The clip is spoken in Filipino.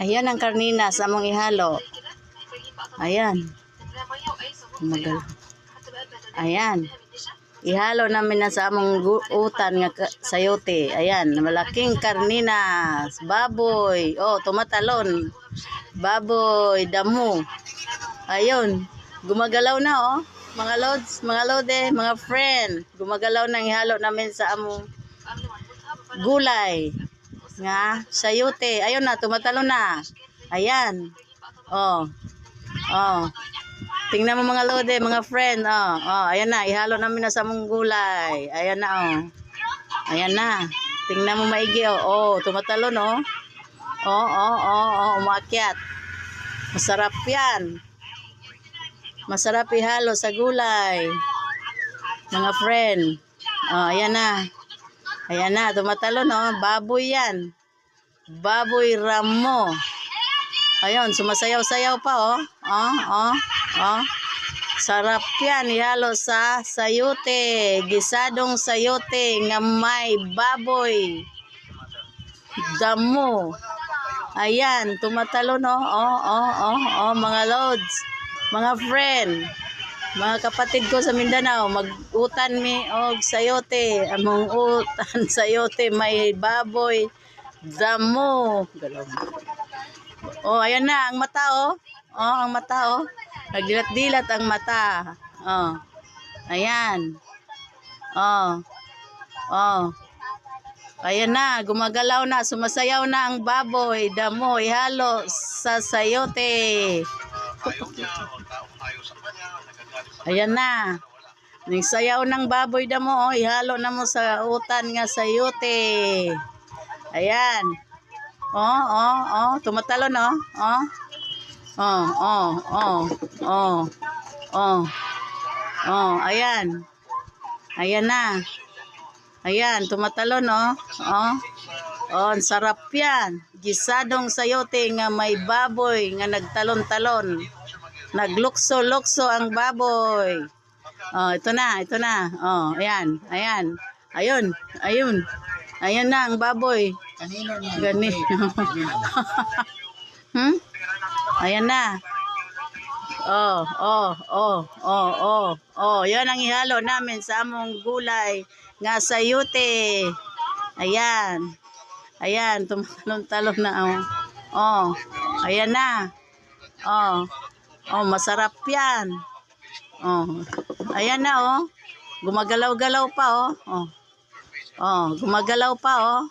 Ayan ang karnina sa among ihalo. Ayan. Magal. Ayan. Ihalo namin na sa among utan nga sayote. Ayan, malaking karninas, baboy. Oh, tumatalon. Baboy, damo. Ayun, gumagalaw na oh. Mga lods, mga lode, mga friend. Gumagalaw na ihalo namin sa among gulay nga sayote. Ayun na, tumatalon na. Ayan. Oh. Oh. Tingnan mo mga lode, mga friend. Oh, oh, ayan na, ihalo namin na sa mong gulay. Ayan na oh. Ayan na. Tingnan mo maigi oh. Oh, tumatalon oh. Oh, oh, oh, oh, umakyat. Masarap 'yan. Masarap ihalo sa gulay. Mga friend. Oh, ayan na. Ayan na, tumatalon oh. Baboy 'yan. Baboy ramo. Ayun, sumasayaw-sayaw pa oh. Oh, oh, oh. Sarap yan, ihalo sa sayote. Gisadong sayote nga may baboy. Damo. Ayan, tumatalon oh. Oh, oh, oh, oh, mga lods. Mga friend. Mga kapatid ko sa Mindanao, mag-utan mi og sayote. Among utan sayote may baboy. Damo. Oh, ayan na ang mata oh. Oh, ang mata oh. Nagdilat-dilat ang mata. Oh. Ayan. Oh. Oh. Ayan na, gumagalaw na, sumasayaw na ang baboy, damo, ihalo sa sayote. Ayan na. Ning sayaw ng baboy damo, oh, ihalo na mo sa utan nga sayote. Ayan. Oh, oh, oh, tumatalon oh. Oh. Oh, oh, oh, oh, oh, oh, ayan. Ayan na. Ayan, tumatalon, oh. Oh, oh, ang sarap yan. Gisadong sayote nga may baboy nga nagtalon-talon. Naglukso-lukso ang baboy. Oh, ito na, ito na. Oh, ayan, ayan. Ayun, ayun. Ayan na ang baboy. Gani. Hmm? Ayan na. Oh, oh, oh, oh, oh, oh. Yan ang ihalo namin sa among gulay nga sayote. Ayan. Ayan, tumatalon-talon na oh. Oh, ayan na. Oh. Oh, masarap 'yan. Oh. Ayan na oh. Gumagalaw-galaw pa oh. Oh. Oh, gumagalaw pa oh.